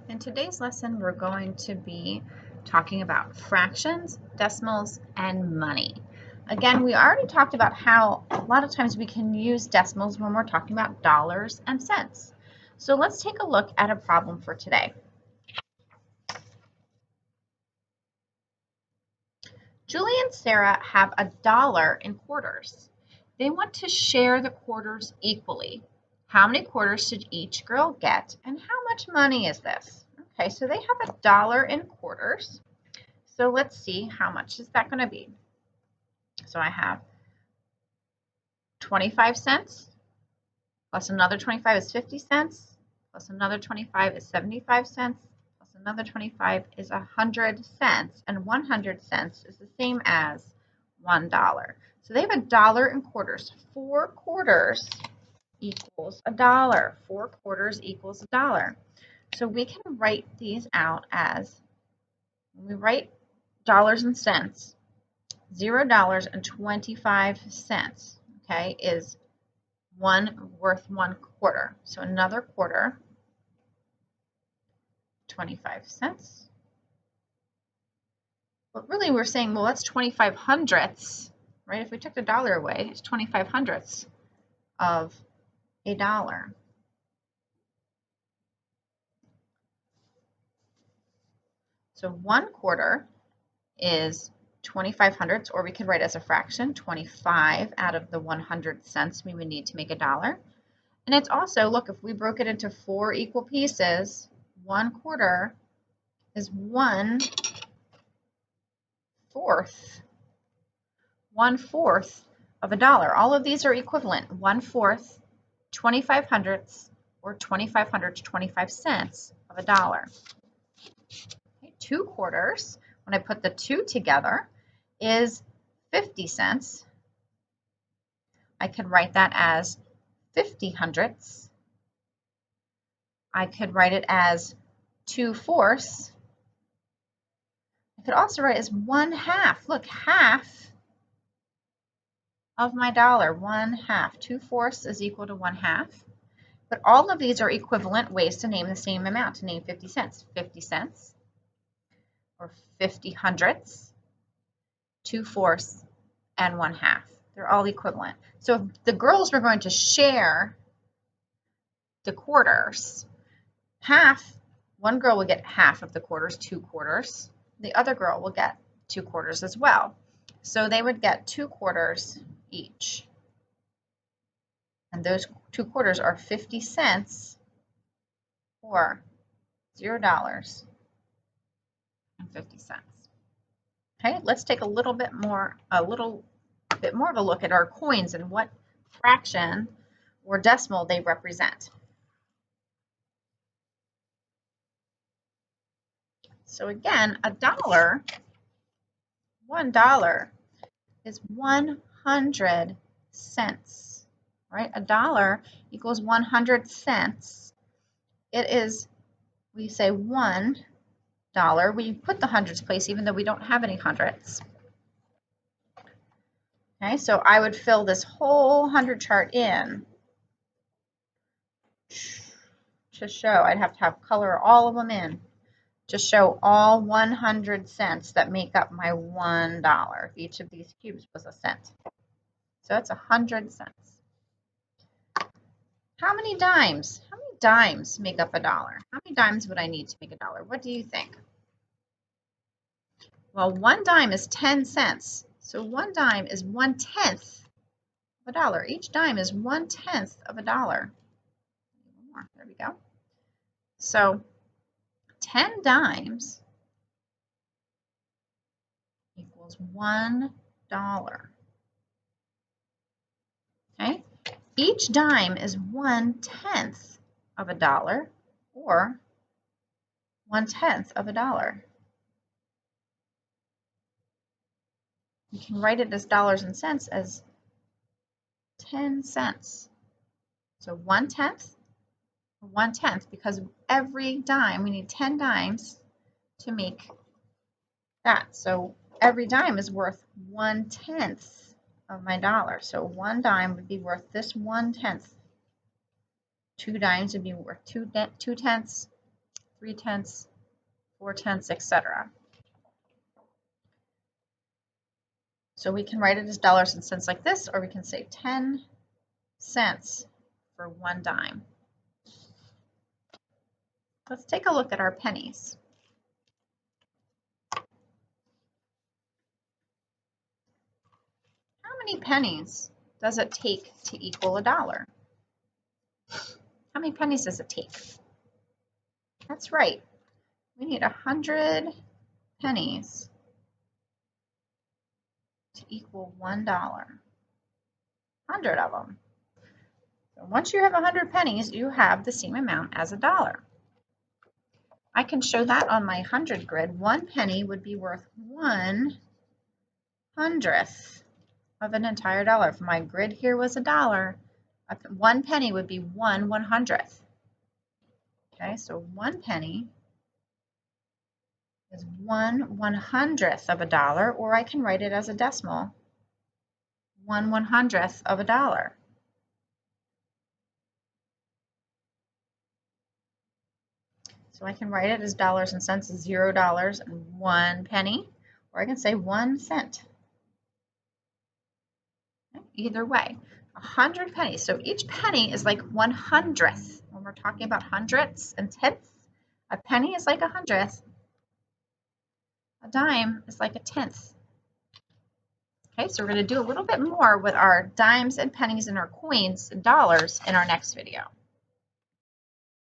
In today's lesson, we're going to be talking about fractions, decimals, and money. Again, we already talked about how a lot of times we can use decimals when we're talking about dollars and cents. So let's take a look at a problem for today. Julie and Sarah have $1 in quarters. They want to share the quarters equally. How many quarters should each girl get, and how much money is this? Okay, so they have $1 in quarters. So let's see, how much is that going to be? So I have 25 cents, plus another 25 is 50 cents, plus another 25 is 75 cents, plus another 25 is 100 cents, and 100 cents is the same as $1. So they have $1 in quarters. 4 quarters equals $1. 4 quarters equals $1. So we can write these out as, when we write dollars and cents, $0.25, okay, is worth 1 quarter. So another quarter, 25 cents. But really we're saying, well, that's 25 hundredths, right? If we took the dollar away, it's 25 hundredths of $1. So 1 quarter is 25 hundredths, or we could write as a fraction, 25 out of the 100 cents we would need to make $1. And it's also, look, if we broke it into 4 equal pieces, 1 quarter is 1/4. 1/4 of $1. All of these are equivalent. 1/4, 25 hundredths, or 2500 to 25 cents of $1. Okay, 2 quarters, when I put the 2 together, is 50 cents. I could write that as 50 hundredths. I could write it as 2/4. I could also write it as 1/2. Look, half of my dollar, 1/2. 2/4 is equal to 1/2. But all of these are equivalent ways to name the same amount, to name 50 cents. 50 cents, or 50 hundredths, 2/4, and 1/2. They're all equivalent. So if the girls were going to share the quarters, one girl will get half of the quarters, 2 quarters. The other girl will get 2 quarters as well. So they would get 2 quarters each. And those 2 quarters are 50 cents, or $0.50. Okay, let's take a little bit more of a look at our coins and what fraction or decimal they represent. So again, $1 is 100 cents, right? $1 equals 100 cents. It is, we say $1. We put the hundreds place even though we don't have any hundredths. Okay, so I would fill this whole 100 chart in to show, I'd have to have color all of them in to show all 100 cents that make up my $1. If each of these cubes was a cent. So that's 100 cents. How many dimes? How many dimes make up $1? How many dimes would I need to make $1? What do you think? Well, 1 dime is 10 cents. So 1 dime is 1/10 of $1. Each dime is 1/10 of $1. There we go. So 10 dimes equals $1. Okay? Each dime is 1/10 of $1, or 1/10 of $1. You can write it as dollars and cents as 10 cents. So 1/10, 1/10, because every dime, we need 10 dimes to make that. So every dime is worth 1/10 of my $1. So 1 dime would be worth this 1/10. 2 dimes would be worth 2/10. 3/10, 4/10, etc. So we can write it as dollars and cents like this, or we can say 10 cents for 1 dime. Let's take a look at our pennies. How many pennies does it take to equal a dollar? How many pennies does it take? That's right. We need 100 pennies to equal $1. 100 of them. So once you have 100 pennies, you have the same amount as a dollar. I can show that on my 100 grid. 1 penny would be worth 1/100th of an entire dollar. If my grid here was a dollar, 1 penny would be 1/100th. Okay, so 1 penny is 1/100th of a dollar, or I can write it as a decimal, 1/100th of a dollar. So I can write it as dollars and cents, $0 and 1 penny, or I can say 1 cent. Either way, 100 pennies. So each penny is like 1/100th. When we're talking about hundredths and tenths, a penny is like 100th. A dime is like a tenth. Okay, so we're going to do a little bit more with our dimes and pennies and our coins and dollars in our next video.